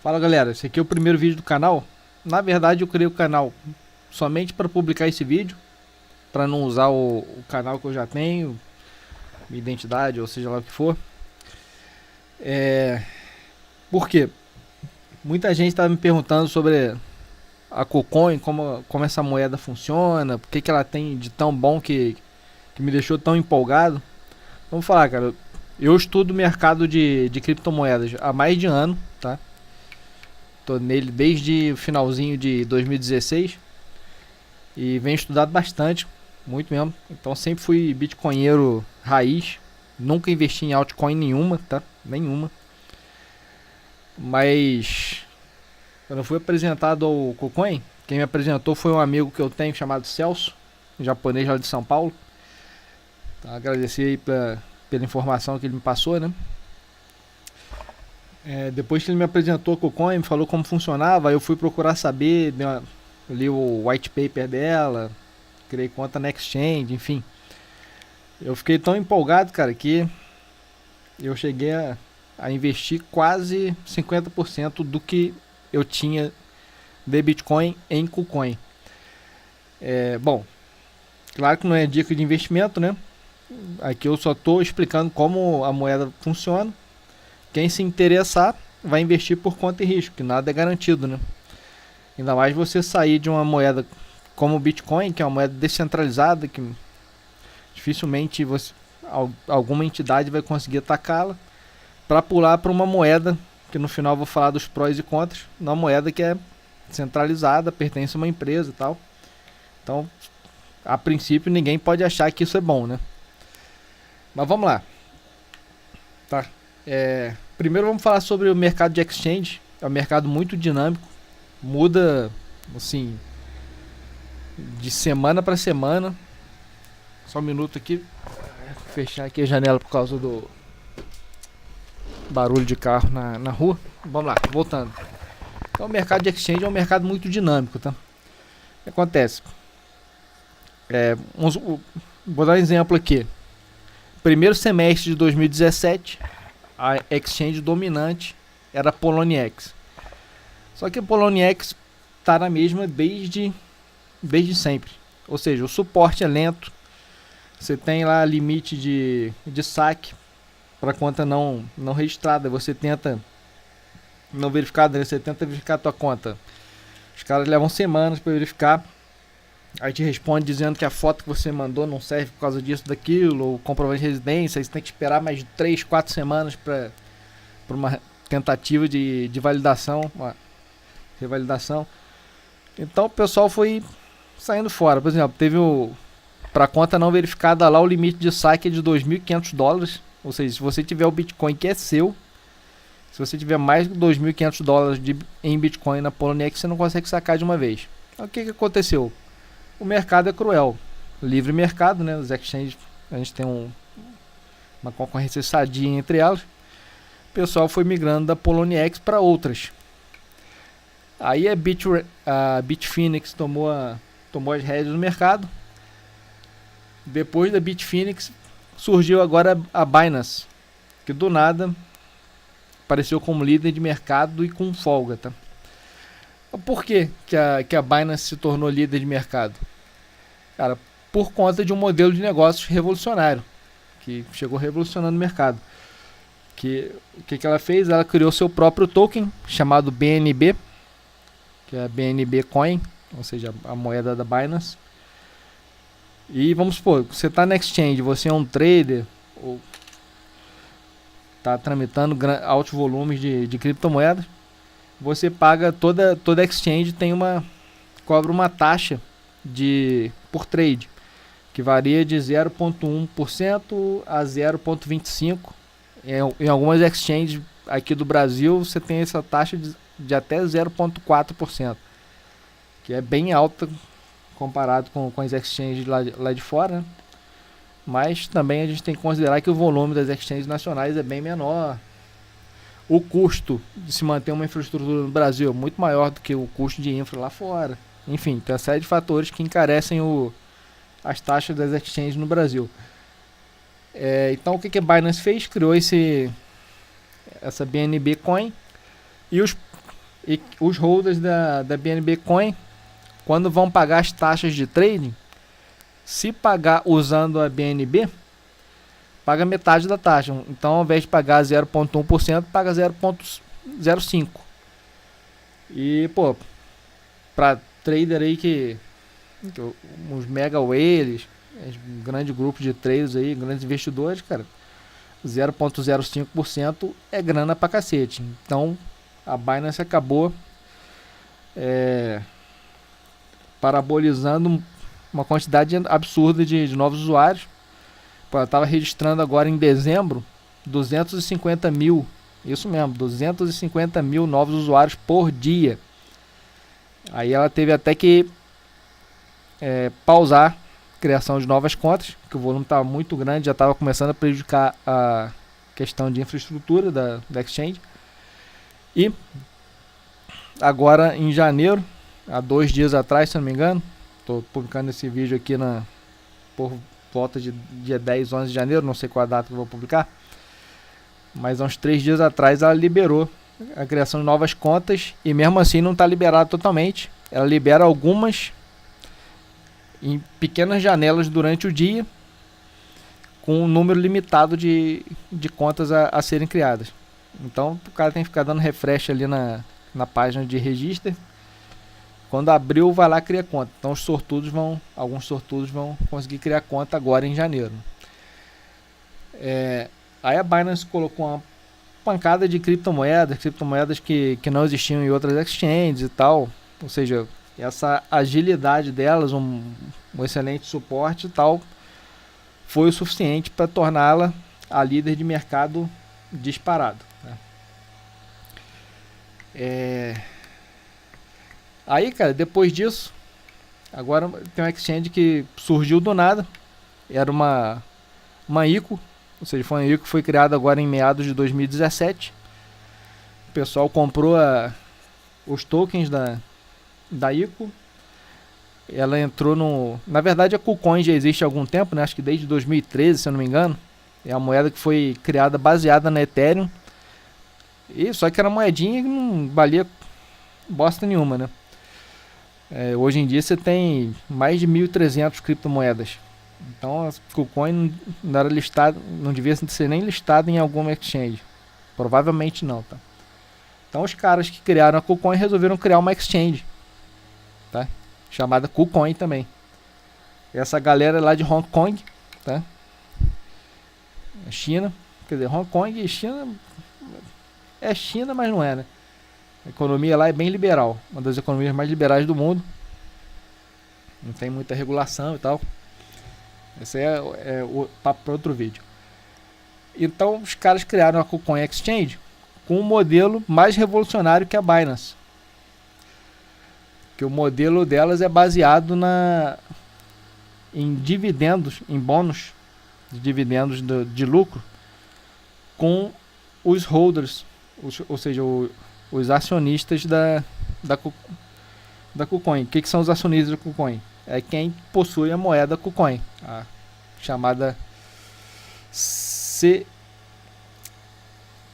Fala galera, esse aqui é o primeiro vídeo do canal. Na verdade eu criei o canal somente para publicar esse vídeo, para não usar o canal que eu já tenho, minha identidade ou seja lá o que for. Por quê? Muita gente estava me perguntando sobre a KuCoin, como essa moeda funciona, por que ela tem de tão bom que me deixou tão empolgado. Vamos falar, cara, eu estudo o mercado de criptomoedas há mais de ano, tá? Tô nele desde o finalzinho de 2016 e venho estudado bastante, muito mesmo. Então sempre fui bitcoinheiro raiz, nunca investi em altcoin nenhuma, tá? Nenhuma. Mas quando eu fui apresentado ao KuCoin, quem me apresentou foi um amigo que eu tenho chamado Celso, um japonês lá de São Paulo. Então, agradecer aí pela informação que ele me passou, né? Depois que ele me apresentou a KuCoin, me falou como funcionava, eu fui procurar saber, li o white paper dela, criei conta na Exchange, enfim. Eu fiquei tão empolgado, cara, que eu cheguei a investir quase 50% do que eu tinha de Bitcoin em KuCoin. Bom, claro que não é dica de investimento, né? Aqui eu só estou explicando como a moeda funciona. Quem se interessar vai investir por conta e risco, que nada é garantido, né? Ainda mais você sair de uma moeda como o Bitcoin, que é uma moeda descentralizada, que dificilmente alguma entidade vai conseguir atacá-la, para pular para uma moeda, que no final eu vou falar dos prós e contras, uma moeda que é centralizada, pertence a uma empresa e tal. Então, a princípio, ninguém pode achar que isso é bom, né? Mas vamos lá. Tá. Primeiro vamos falar sobre o mercado de exchange. É um mercado muito dinâmico, muda assim de semana para semana. Só um minuto aqui, vou fechar aqui a janela por causa do barulho de carro na rua. Vamos lá, voltando. Então o mercado de exchange é um mercado muito dinâmico, tá? O que acontece? Vou dar um exemplo aqui. Primeiro semestre de 2017, a exchange dominante era a Poloniex. Só que a Poloniex está na mesma desde sempre. Ou seja, o suporte é lento. Você tem lá limite de saque para conta não registrada. Você tenta não verificada, né? Você tenta verificar a tua conta. Os caras levam semanas para verificar. Aí te responde dizendo que a foto que você mandou não serve por causa disso, daquilo, ou comprovante de residência. Aí você tem que esperar mais de 3, 4 semanas para uma tentativa de validação, uma revalidação. Então o pessoal foi saindo fora. Por exemplo, teve para conta não verificada lá, o limite de saque é de $2.500. Ou seja, se você tiver o Bitcoin que é seu, se você tiver mais de $2.500 em Bitcoin na Poloniex, você não consegue sacar de uma vez. Então, o que aconteceu? O mercado é cruel. Livre mercado, né? Os exchanges, a gente tem uma concorrência sadia entre elas. O pessoal foi migrando da Poloniex para outras. Aí a Bitfinex tomou as rédeas do mercado. Depois da Bitfinex surgiu agora a Binance, que do nada apareceu como líder de mercado e com folga, tá? Por que a Binance se tornou líder de mercado? Cara, por conta de um modelo de negócios revolucionário, que chegou revolucionando o mercado. O que ela fez? Ela criou seu próprio token, chamado BNB, que é a BNB Coin, ou seja, a moeda da Binance. E vamos supor, você está na exchange, você é um trader, ou está tramitando altos volumes de criptomoedas, você paga toda exchange cobra uma taxa por trade, que varia de 0,1% a 0,25%. Em algumas exchanges aqui do Brasil você tem essa taxa de até 0,4%, que é bem alta comparado com as exchanges lá de fora, né? Mas também a gente tem que considerar que o volume das exchanges nacionais é bem menor. O custo de se manter uma infraestrutura no Brasil é muito maior do que o custo de infra lá fora. Enfim, tem uma série de fatores que encarecem as taxas das exchanges no Brasil. Então o que a Binance fez? Criou essa BNB Coin. E E os holders da BNB Coin, quando vão pagar as taxas de trading, se pagar usando a BNB, paga metade da taxa. Então, ao invés de pagar 0,1%, paga 0,05%. E, pô, pra trader aí que os mega whales, grandes grupos de traders aí, grandes investidores, cara, 0,05% é grana pra cacete. Então, a Binance acabou parabolizando uma quantidade absurda de novos usuários. Pô, eu estava registrando agora em dezembro 250 mil, isso mesmo, 250 mil novos usuários por dia. Aí ela teve até que pausar a criação de novas contas, que o volume estava muito grande, já estava começando a prejudicar a questão de infraestrutura da exchange. E agora em janeiro, há 2 dias atrás, se não me engano, estou publicando esse vídeo aqui por volta de dia 10, 11 de janeiro, não sei qual a data que eu vou publicar, mas há uns 3 dias atrás ela liberou a criação de novas contas, e mesmo assim não está liberado totalmente. Ela libera algumas em pequenas janelas durante o dia, com um número limitado de contas a serem criadas. Então o cara tem que ficar dando refresh ali na página de registro. Quando abriu, vai lá e cria conta. Então alguns sortudos vão conseguir criar conta agora em janeiro. Aí a Binance colocou uma pancada de criptomoedas que não existiam em outras exchanges e tal. Ou seja, essa agilidade delas, um excelente suporte e tal, foi o suficiente para torná-la a líder de mercado disparado, né? Aí, cara, depois disso, agora tem um exchange que surgiu do nada. Era uma ICO, ou seja, foi uma ICO que foi criada agora em meados de 2017. O pessoal comprou os tokens da ICO. Ela entrou no... Na verdade, a KuCoin já existe há algum tempo, né? Acho que desde 2013, se eu não me engano. É a moeda que foi criada baseada na Ethereum. Só que era moedinha que não valia bosta nenhuma, né? Hoje em dia você tem mais de 1.300 criptomoedas. Então a KuCoin não era listada, não devia ser nem listada em alguma exchange. Provavelmente não, tá? Então os caras que criaram a KuCoin resolveram criar uma exchange, tá? Chamada KuCoin também. Essa galera é lá de Hong Kong, tá? China, quer dizer, Hong Kong e China é China, mas não é, né? A economia lá é bem liberal, uma das economias mais liberais do mundo. Não tem muita regulação e tal. Esse é o papo para outro vídeo. Então os caras criaram a KuCoin Exchange com um modelo mais revolucionário que a Binance. Que o modelo delas é baseado em dividendos, em bônus de dividendos de lucro com os holders, ou seja, os acionistas da KuCoin. O que são os acionistas da KuCoin? É quem possui a moeda KuCoin, a chamada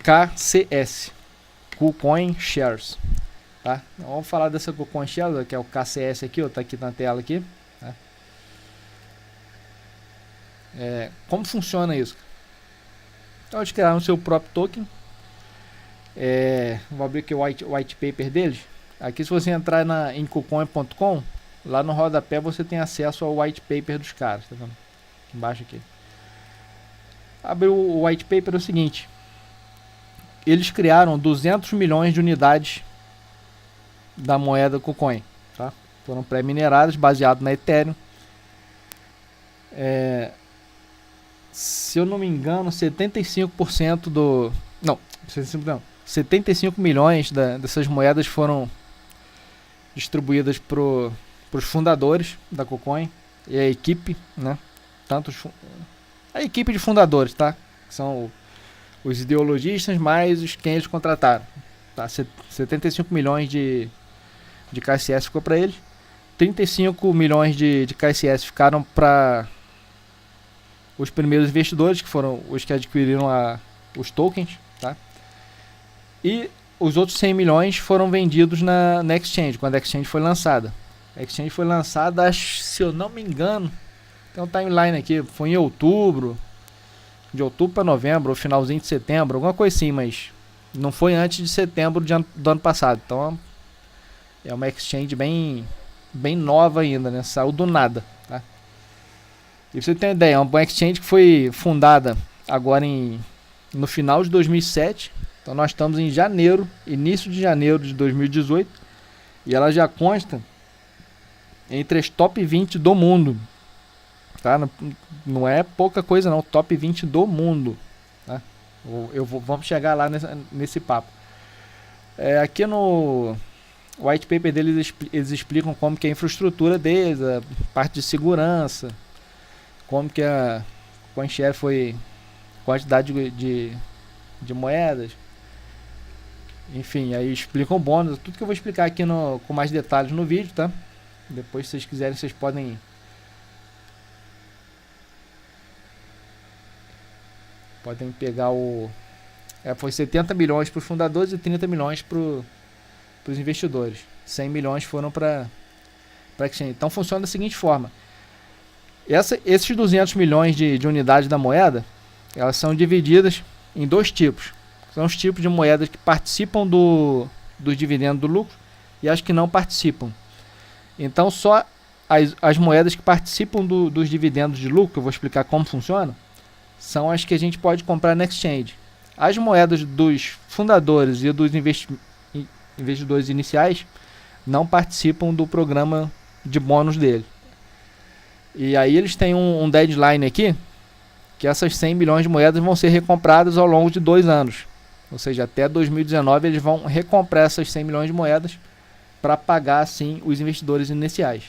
KCS, KuCoin Shares, tá? Então, vamos falar dessa KuCoin Shares, que é o KCS aqui, tá aqui na tela aqui, tá? Como funciona isso? Então eles criaram o seu próprio token. Vou abrir aqui o white paper deles. Aqui, se você entrar em kucoin.com, lá no rodapé você tem acesso ao white paper dos caras, tá vendo? Aqui embaixo aqui. Abriu o white paper, é o seguinte: eles criaram 200 milhões de unidades da moeda KuCoin, tá? Foram pré-mineradas, baseado na Ethereum. Se eu não me engano, 75% do... Não, 75 milhões dessas moedas foram distribuídas para os fundadores da KuCoin e a equipe, né? A equipe de fundadores, tá? Que são os ideologistas mais quem eles contrataram, tá? 75 milhões de KCS ficou para eles. 35 milhões de KCS ficaram para os primeiros investidores, que foram os que adquiriram os tokens, tá? E os outros 100 milhões foram vendidos na Exchange, quando a Exchange foi lançada. A Exchange foi lançada, acho, se eu não me engano, tem um timeline aqui, foi em outubro, de outubro para novembro, ou finalzinho de setembro, alguma coisa assim, mas não foi antes de setembro do ano passado. Então é uma Exchange bem nova ainda, né? Saiu do nada, tá? E pra você ter uma ideia, é uma Exchange que foi fundada agora no final de 2007. Então nós estamos em janeiro, início de janeiro de 2018, e ela já consta entre as top 20 do mundo, tá? Não é pouca coisa não, top 20 do mundo, tá? Vamos chegar lá nesse papo. Aqui no white paper deles, eles explicam como que é a infraestrutura deles, a parte de segurança, como que a CoinShares foi, quantidade de moedas, enfim, aí explicam bônus, tudo que eu vou explicar aqui com mais detalhes no vídeo, tá? Depois, se vocês quiserem, vocês podem pegar foi 70 milhões para os fundadores e 30 milhões para os investidores. 100 milhões foram para a Exchange. Então funciona da seguinte forma: esses 200 milhões de unidades da moeda, elas são divididas em dois tipos. São os tipos de moedas que participam dos dividendos do lucro e as que não participam. Então só as moedas que participam dos dividendos de lucro, eu vou explicar como funciona, são as que a gente pode comprar na Exchange. As moedas dos fundadores e dos investidores iniciais não participam do programa de bônus dele. E aí eles têm um deadline aqui, que essas 100 milhões de moedas vão ser recompradas ao longo de 2 anos. Ou seja, até 2019 eles vão recomprar essas 100 milhões de moedas para pagar assim os investidores iniciais.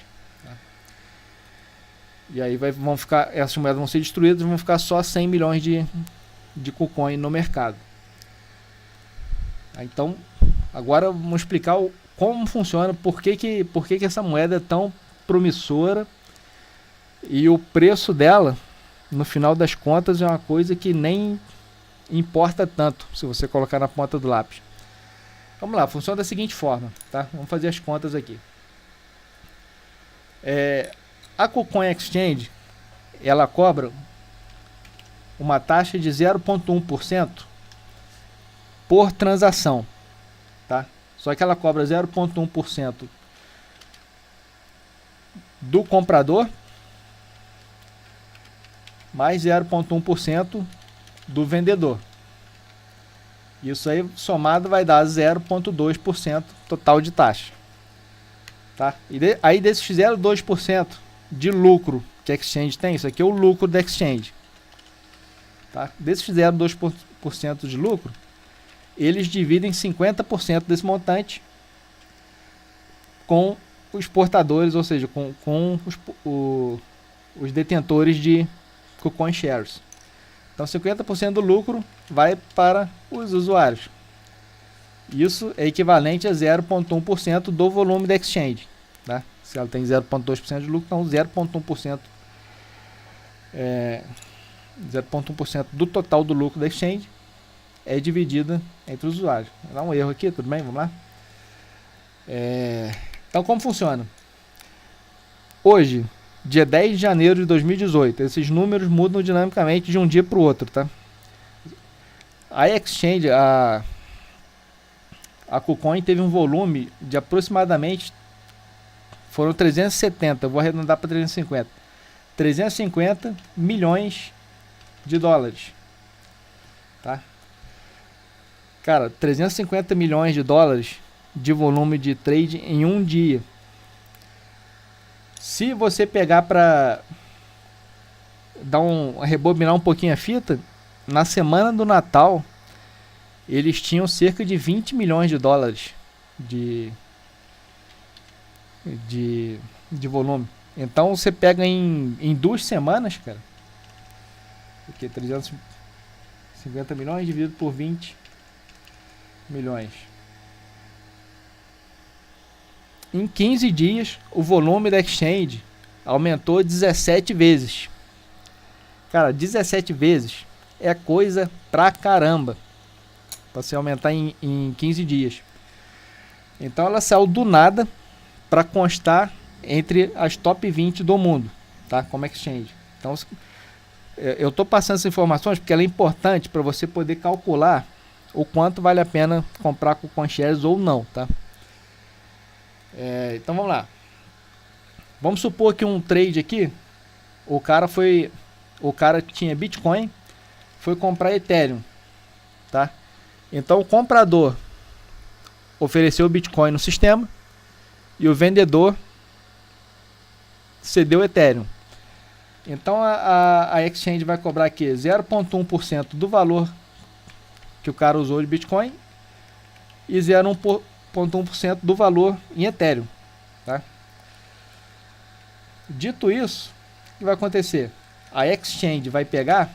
E aí essas moedas vão ser destruídas e vão ficar só 100 milhões de KuCoin no mercado. Então, agora vamos explicar como funciona, por que essa moeda é tão promissora, e o preço dela, no final das contas, é uma coisa que nem importa tanto, se você colocar na ponta do lápis. Vamos lá, funciona da seguinte forma, tá? Vamos fazer as contas aqui. A KuCoin Exchange, ela cobra uma taxa de 0,1% por transação, tá? Só que ela cobra 0,1% do comprador mais 0,1% do vendedor. Isso aí somado vai dar 0,2% total de taxa, tá? Aí desses 0,2% de lucro que a Exchange tem, isso aqui é o lucro da Exchange, tá? Desses 0,2% de lucro, eles dividem 50% desse montante com os portadores, ou seja, com os detentores de KuCoin Shares. Então 50% do lucro vai para os usuários. Isso é equivalente a 0,1% do volume da Exchange, tá? Se ela tem 0,2% de lucro, então 0,1% 0,1% do total do lucro da Exchange é dividida entre os usuários. Vou dar um erro aqui, tudo bem? Vamos lá? Então como funciona? Hoje, dia 10 de janeiro de 2018, esses números mudam dinamicamente de um dia para o outro, tá? A Exchange, a KuCoin teve um volume de aproximadamente, foram 370, eu vou arredondar para 350 milhões de dólares, tá? Cara, 350 milhões de dólares de volume de trade em um dia. Se você pegar para rebobinar um pouquinho a fita, na semana do Natal eles tinham cerca de 20 milhões de dólares de volume. Então você pega em 2 semanas, cara, porque 350 milhões dividido por 20 milhões. Em 15 dias, o volume da Exchange aumentou 17 vezes. Cara, 17 vezes é coisa pra caramba. para se aumentar em 15 dias. Então ela saiu do nada para constar entre as top 20 do mundo, tá? Como exchange. Então eu estou passando essas informações porque ela é importante para você poder calcular o quanto vale a pena comprar com CoinShares ou não, tá? Então vamos lá. Vamos supor que um trade aqui, o cara tinha Bitcoin, foi comprar Ethereum, tá? Então o comprador ofereceu Bitcoin no sistema e o vendedor cedeu Ethereum. Então a exchange vai cobrar aqui 0,1% do valor que o cara usou de Bitcoin e 0,1% do valor em Ethereum, tá? Dito isso, o que vai acontecer? A exchange vai pegar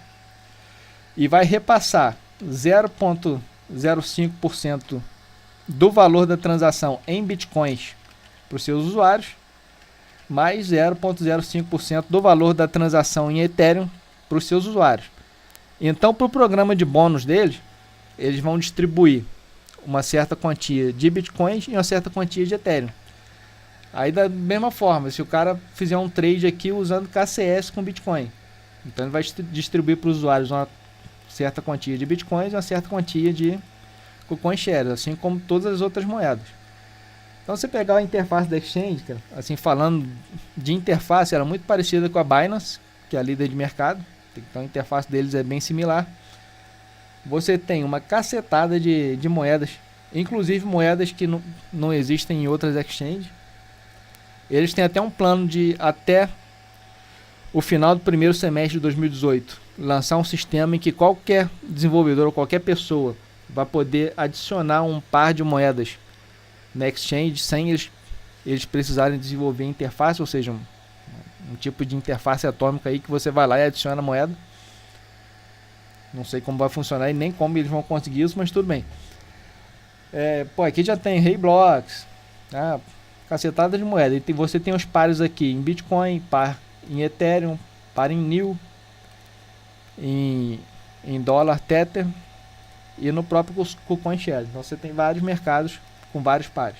e vai repassar 0,05% do valor da transação em Bitcoins para os seus usuários, mais 0,05% do valor da transação em Ethereum para os seus usuários. Então, para o programa de bônus deles, eles vão distribuir uma certa quantia de Bitcoins e uma certa quantia de Ethereum. Aí da mesma forma, se o cara fizer um trade aqui usando KCS com Bitcoin, então ele vai distribuir para os usuários uma certa quantia de Bitcoins e uma certa quantia de CoinShares, assim como todas as outras moedas. Então você pegar a interface da exchange, cara, assim falando de interface, era muito parecida com a Binance, que é a líder de mercado. Então a interface deles é bem similar. Você tem uma cacetada de moedas, inclusive moedas que não existem em outras exchanges. Eles têm até um plano de, até o final do primeiro semestre de 2018, lançar um sistema em que qualquer desenvolvedor ou qualquer pessoa vai poder adicionar um par de moedas na exchange sem eles precisarem desenvolver interface, ou seja, um tipo de interface atômica aí que você vai lá e adiciona a moeda. Não sei como vai funcionar e nem como eles vão conseguir isso, mas tudo bem. Aqui já tem Blocks, né? Cacetada de moeda. E você tem os pares aqui em Bitcoin, par em Ethereum, par em NIL, em dólar Tether e no próprio CoinShares. Então você tem vários mercados com vários pares.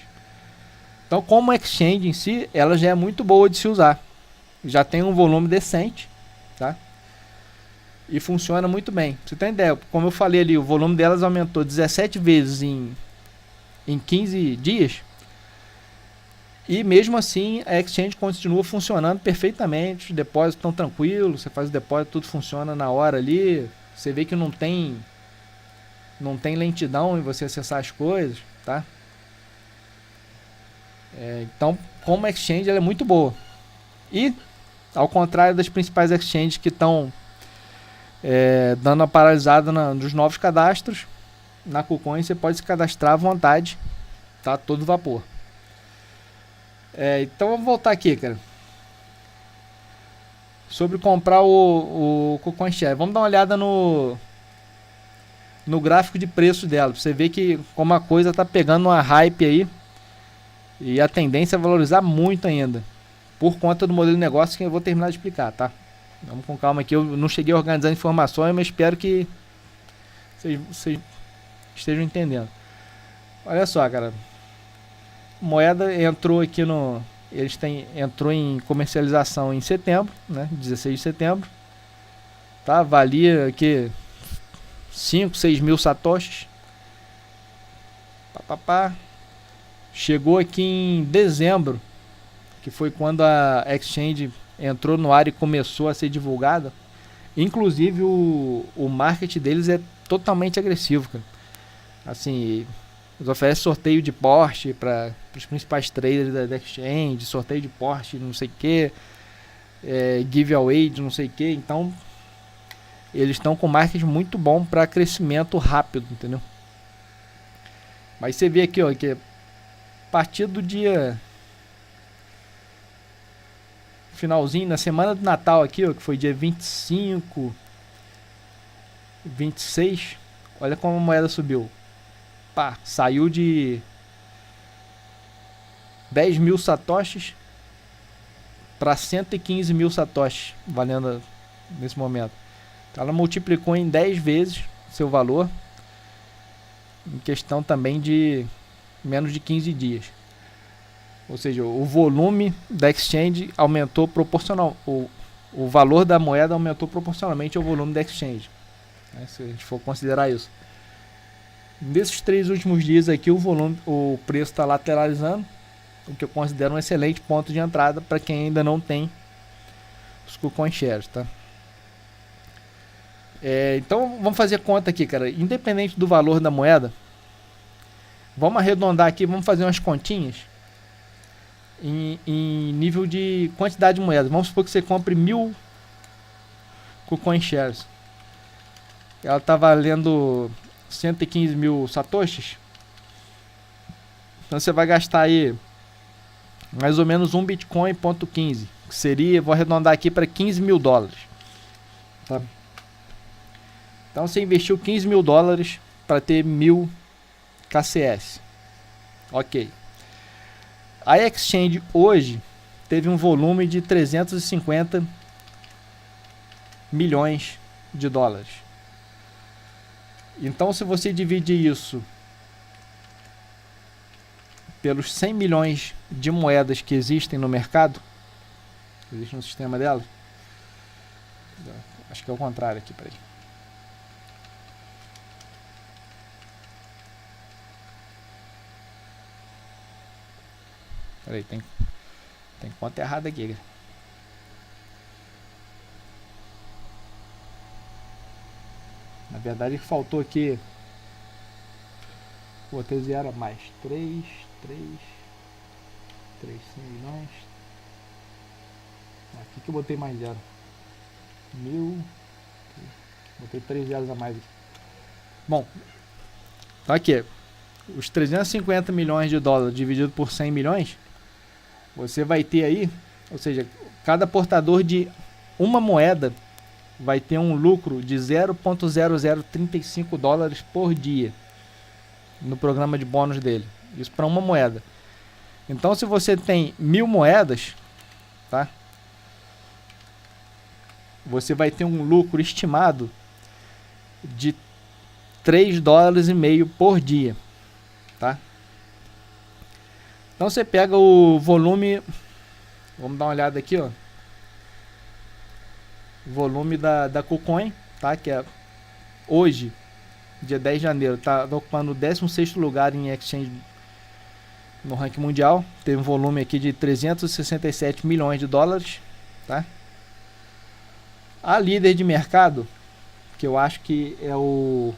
Então, como exchange em si, ela já é muito boa de se usar. Já tem um volume decente, tá? E funciona muito bem. Pra você tem ideia, como eu falei ali, o volume delas aumentou 17 vezes em 15 dias. E mesmo assim, a exchange continua funcionando perfeitamente. Os depósitos estão tranquilos, você faz o depósito, tudo funciona na hora ali. Você vê que não tem lentidão em você acessar as coisas, tá? Então, como exchange, ela é muito boa. E, ao contrário das principais exchanges que estão dando a paralisada nos novos cadastros, na KuCoin você pode se cadastrar à vontade, tá? Todo vapor. Então vamos voltar aqui, cara. Sobre comprar o CoinShares. Vamos dar uma olhada no gráfico de preço dela. Pra você ver que como a coisa tá pegando uma hype aí. E a tendência é valorizar muito ainda. Por conta do modelo de negócio que eu vou terminar de explicar, tá? Vamos com calma aqui. Eu não cheguei a organizar informações, mas espero que vocês estejam entendendo. Olha só, cara. Moeda entrou aqui entrou em comercialização em setembro, né? 16 de setembro. Tá? Valia aqui 5, 6 mil satoshis. Chegou aqui em dezembro, que foi quando a exchange entrou no ar e começou a ser divulgada. Inclusive o marketing deles é totalmente agressivo, cara. Assim, eles oferecem sorteio de Porsche para os principais traders da exchange, sorteio de Porsche, não sei o que, giveaway de não sei o que. Então, eles estão com marketing muito bom para crescimento rápido, entendeu? Mas você vê aqui, ó, que a partir do dia finalzinho, na semana do Natal aqui, ó, que foi dia 25, 26, olha como a moeda subiu. Saiu de 10 mil satoshis para 115 mil satoshis, valendo nesse momento. Então ela multiplicou em 10 vezes seu valor. em questão também de menos de 15 dias. Ou seja, o volume da exchange aumentou proporcional, o valor da moeda aumentou proporcionalmente ao volume da exchange, né, se a gente for considerar isso. Nesses 3 últimos dias aqui o preço está lateralizando, o que eu considero um excelente ponto de entrada para quem ainda não tem os KuCoin Shares, tá? Então vamos fazer conta aqui, cara. Independente do valor da moeda, vamos arredondar aqui, vamos fazer umas continhas em nível de quantidade de moedas. Vamos supor que você compre 1000 KuCoin Shares. Ela está valendo 115 mil satoshis. Então você vai gastar aí mais ou menos um Bitcoin ponto 15, que seria, vou arredondar aqui para 15 mil dólares, tá? Então você investiu 15 mil dólares para ter 1000 KCS. Ok. A exchange hoje teve um volume de 350 milhões de dólares. Então se você dividir isso pelos 100 milhões de moedas que existem no mercado, existe no sistema delas, acho que é o contrário aqui, peraí. Peraí, tem conta errada aqui. Na verdade faltou aqui, botei 0 a mais, 3, 100 milhões. Aqui que eu botei mais 0. 1000, botei 3 zeros a mais aqui. Bom, então aqui, os 350 milhões de dólares dividido por 100 milhões, você vai ter aí, ou seja, cada portador de uma moeda vai ter um lucro de 0,0035 dólares por dia no programa de bônus dele. Isso para uma moeda. Então se você tem 1000 moedas, tá? Você vai ter um lucro estimado de 3 dólares e meio por dia, tá? Então você pega o volume, vamos dar uma olhada aqui, ó. O volume da KuCoin, tá? Que é hoje, dia 10 de janeiro, tá ocupando o 16º lugar em exchange no ranking mundial. Teve um volume aqui de 367 milhões de dólares, tá? A líder de mercado, que eu acho que é o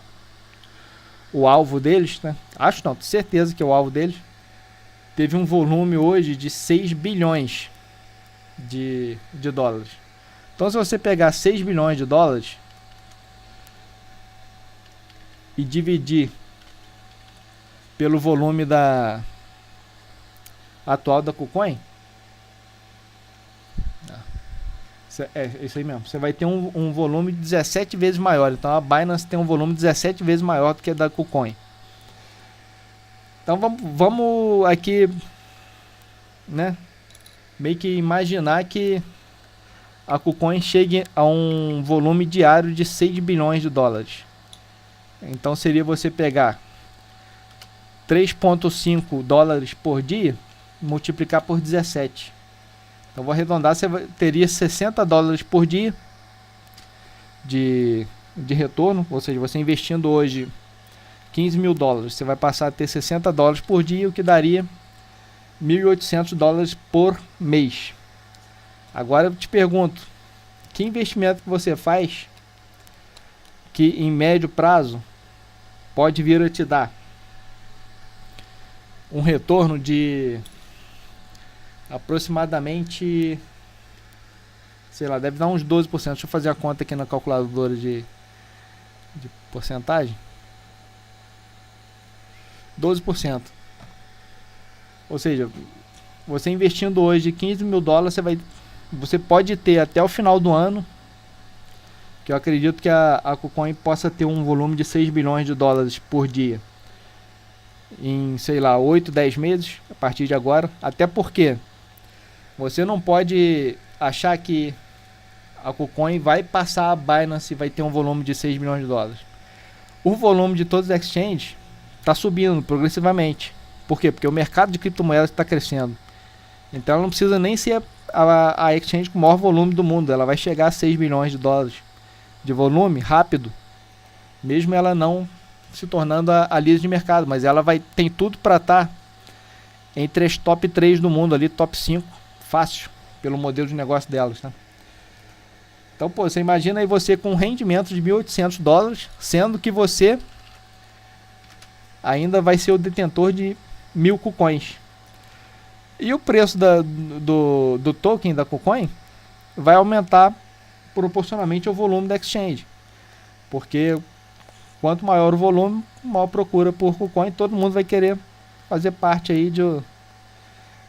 alvo deles, né? Acho não, tenho certeza que é o alvo deles. Teve um volume hoje de 6 bilhões de dólares. Então se você pegar 6 bilhões de dólares e dividir pelo volume atual da KuCoin, é isso aí mesmo, você vai ter um volume 17 vezes maior. Então a Binance tem um volume 17 vezes maior do que a da KuCoin. Então vamos aqui, né, meio que imaginar que a KuCoin chegue a um volume diário de 6 bilhões de dólares. Então seria você pegar 3,5 dólares por dia, multiplicar por 17. Então vou arredondar, você teria 60 dólares por dia de retorno. Ou seja, você investindo hoje 15 mil dólares, você vai passar a ter 60 dólares por dia, o que daria 1.800 dólares por mês. Agora eu te pergunto, que investimento que você faz que em médio prazo pode vir a te dar um retorno de aproximadamente, sei lá, deve dar uns 12%. Deixa eu fazer a conta aqui na calculadora de porcentagem. 12%. Ou seja, você investindo hoje 15 mil dólares, você pode ter até o final do ano, que eu acredito que a KuCoin possa ter um volume de 6 bilhões de dólares por dia em, sei lá, 8, 10 meses a partir de agora. Até porque você não pode achar que a KuCoin vai passar a Binance e vai ter um volume de 6 milhões de dólares. O volume de todos os exchanges está subindo progressivamente. Por quê? Porque o mercado de criptomoedas está crescendo. Então ela não precisa nem ser a exchange com o maior volume do mundo. Ela vai chegar a 6 bilhões de dólares de volume rápido, mesmo ela não se tornando a líder de mercado. Mas ela tem tudo para estar entre as top 3 do mundo ali, top 5, fácil, pelo modelo de negócio delas, tá? Então, pô, você imagina aí você com um rendimento de 1.800 dólares, sendo que você ainda vai ser o detentor de 1.000 KuCoins. E o preço do token da KuCoin vai aumentar proporcionalmente ao volume da exchange. Porque quanto maior o volume, maior procura por KuCoin, todo mundo vai querer fazer parte aí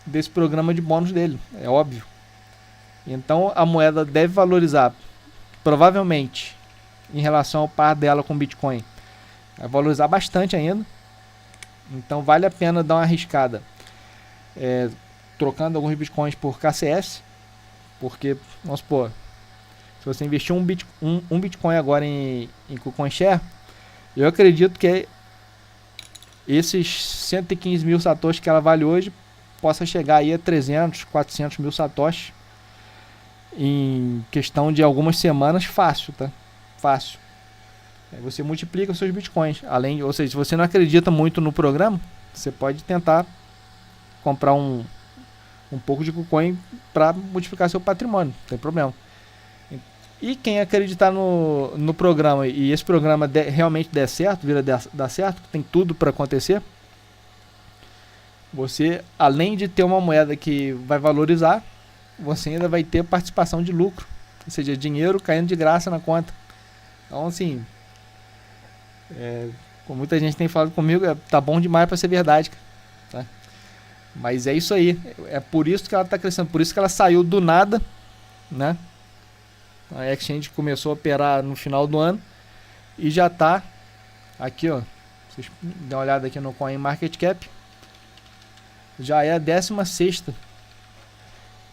desse programa de bônus dele, é óbvio. Então a moeda deve valorizar, provavelmente, em relação ao par dela com Bitcoin. Vai valorizar bastante ainda. Então vale a pena dar uma arriscada, trocando alguns Bitcoins por KCS. Porque, vamos supor, se você investir um Bitcoin agora em KuCoin Share, eu acredito que esses 115 mil satoshis que ela vale hoje possa chegar aí a 300, 400 mil satoshis em questão de algumas semanas, fácil, tá? Fácil. Aí você multiplica os seus bitcoins. Ou seja, se você não acredita muito no programa, você pode tentar comprar um pouco de KuCoin para multiplicar seu patrimônio, não tem problema. E quem acreditar no programa e esse programa realmente der certo, dar certo, tem tudo para acontecer, você, além de ter uma moeda que vai valorizar, você ainda vai ter participação de lucro, ou seja, dinheiro caindo de graça na conta. Então, assim, como muita gente tem falado comigo, tá bom demais para ser verdade, tá? Mas é isso aí, é por isso que ela está crescendo, por isso que ela saiu do nada, né? A exchange começou a operar no final do ano e já está aqui, ó. Vocês dêem uma olhada aqui no CoinMarketCap. Já é a 16ª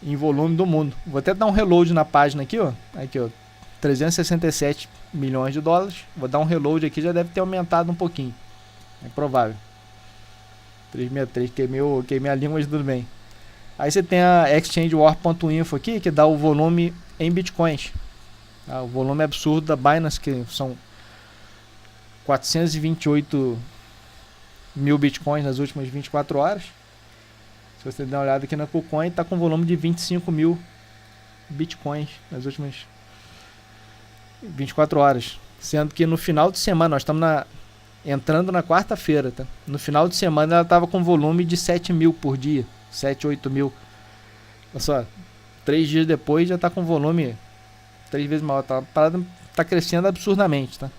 em volume do mundo. Vou até dar um reload na página aqui, ó. Aqui, ó. 367 milhões de dólares. Vou dar um reload aqui, já deve ter aumentado um pouquinho. É provável. 363, queimei a língua, mas tudo bem. Aí você tem a ExchangeWar.info aqui, que dá o volume em bitcoins. O volume absurdo da Binance, que são 428 mil bitcoins nas últimas 24 horas. Se você der uma olhada aqui na KuCoin, está com volume de 25 mil bitcoins nas últimas 24 horas. Sendo que no final de semana, nós estamos entrando na quarta-feira, tá? No final de semana ela estava com volume de 7 mil por dia, 7, 8 mil. Olha só, 3 dias depois já está com volume 3 vezes maior, tá? A parada tá crescendo absurdamente, tá?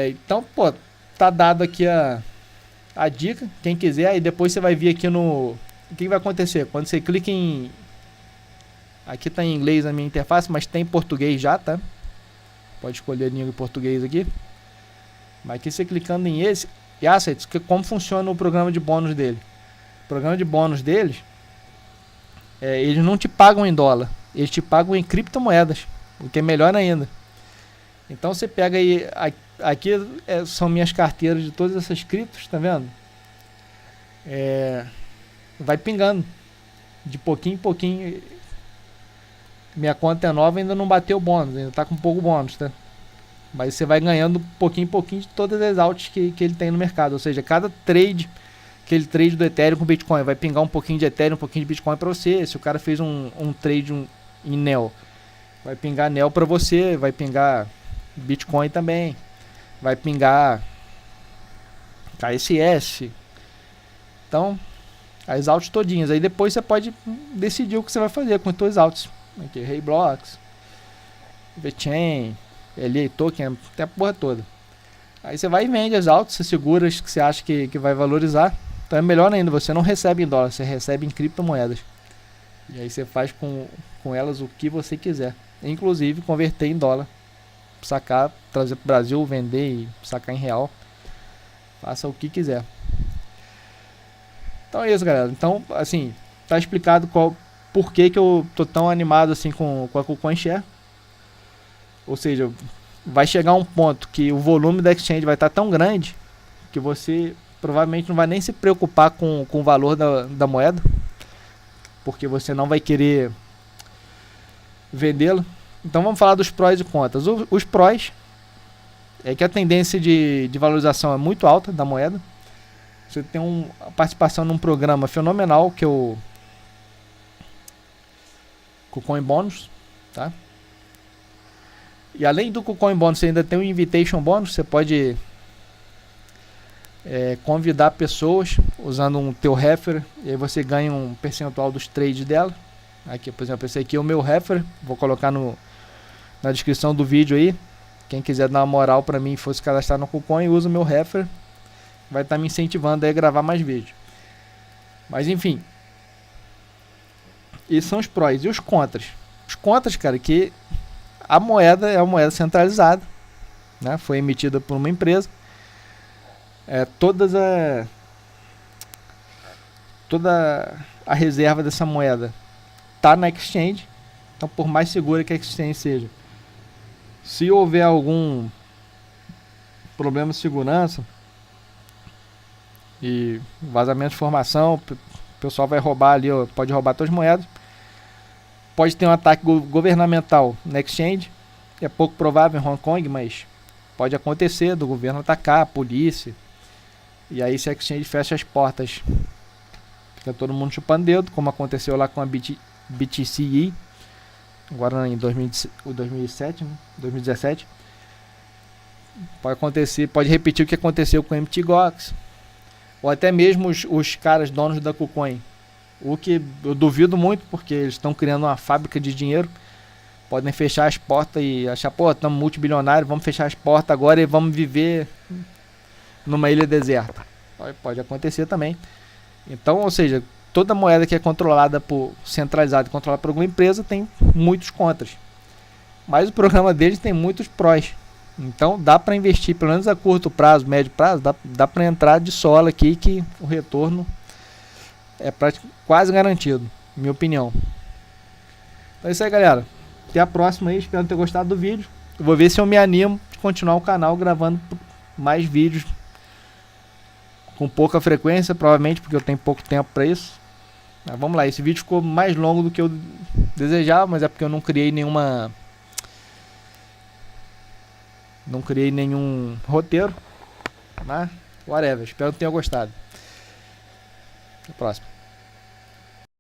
Então, pô, tá dado aqui a dica, quem quiser, aí depois você vai vir aqui no... O que vai acontecer? Quando você clica em... Aqui tá em inglês na minha interface, mas tem em português já, tá? Pode escolher a língua em português aqui. Mas aqui você clicando em esse... E assets, como funciona o programa de bônus dele? O programa de bônus deles... eles não te pagam em dólar, eles te pagam em criptomoedas, o que é melhor ainda. Então você pega aí, aqui são minhas carteiras de todas essas criptos, tá vendo? Vai pingando, de pouquinho em pouquinho. Minha conta é nova, ainda não bateu o bônus, ainda tá com pouco bônus, tá? Mas você vai ganhando pouquinho em pouquinho de todas as altas que ele tem no mercado, ou seja, cada trade... Aquele trade do Ethereum com Bitcoin, vai pingar um pouquinho de Ethereum, um pouquinho de Bitcoin para você. Se o cara fez um trade em NEL, vai pingar NEL para você, vai pingar Bitcoin também, vai pingar KSS. Então, as altas todinhas. Aí depois você pode decidir o que você vai fazer com as suas altas. Aqui, Hayblocks, VeChain, LA Token, até a porra toda. Aí você vai e vende as altas, você segura as que você acha que vai valorizar. Então é melhor ainda, você não recebe em dólar, você recebe em criptomoedas. E aí você faz com elas o que você quiser. Inclusive converter em dólar. Sacar, trazer para o Brasil, vender e sacar em real. Faça o que quiser. Então é isso, galera. Então, assim, tá explicado por que eu tô tão animado assim com a KuCoin Share. Ou seja, vai chegar um ponto que o volume da exchange vai estar tão grande que você provavelmente não vai nem se preocupar com o valor da moeda, porque você não vai querer vendê-la. Então vamos falar dos prós e contras. Os prós é que a tendência de valorização é muito alta da moeda. Você tem uma participação num programa fenomenal, que é o KuCoin Bônus, tá? E além do KuCoin Bônus, você ainda tem o Invitation Bônus. Você pode convidar pessoas usando um teu referer, e aí você ganha um percentual dos trades dela. Aqui, por exemplo, esse aqui é o meu referer, vou colocar na descrição do vídeo aí. Quem quiser dar uma moral pra mim e fosse cadastrar no KuCoin, usa o meu referer, vai estar me incentivando aí a gravar mais vídeos. Mas enfim, esses são os prós. E os contras? Os contras, cara, que a moeda é uma moeda centralizada, né? Foi emitida por uma empresa. Toda a reserva dessa moeda está na exchange. Então, por mais segura que a exchange seja, se houver algum problema de segurança e vazamento de informação, o pessoal vai roubar ali, pode roubar todas as moedas. Pode ter um ataque governamental na exchange. É pouco provável em Hong Kong, mas pode acontecer do governo atacar, a polícia. E aí, se a exchange fecha as portas, fica todo mundo chupando dedo, como aconteceu lá com a BTCE, agora em 2017, né? 2017. Pode acontecer, pode repetir o que aconteceu com o MTGOX, ou até mesmo os caras donos da KuCoin. O que eu duvido muito, porque eles estão criando uma fábrica de dinheiro. Podem fechar as portas e achar, pô, estamos multibilionários, vamos fechar as portas agora e vamos viver numa ilha deserta. Pode acontecer também. Então, ou seja, toda moeda que é controlada centralizada e controlada por alguma empresa tem muitos contras. Mas o programa deles tem muitos prós. Então dá para investir, pelo menos a curto prazo, médio prazo, dá para entrar de sola aqui que o retorno é quase garantido, minha opinião. Então é isso aí, galera. Até a próxima aí, espero ter gostado do vídeo. Eu vou ver se eu me animo de continuar o canal gravando mais vídeos com pouca frequência, provavelmente porque eu tenho pouco tempo para isso. Mas vamos lá, esse vídeo ficou mais longo do que eu desejava, mas é porque eu não criei nenhum roteiro. Mas whatever, espero que tenha gostado. Até a próxima.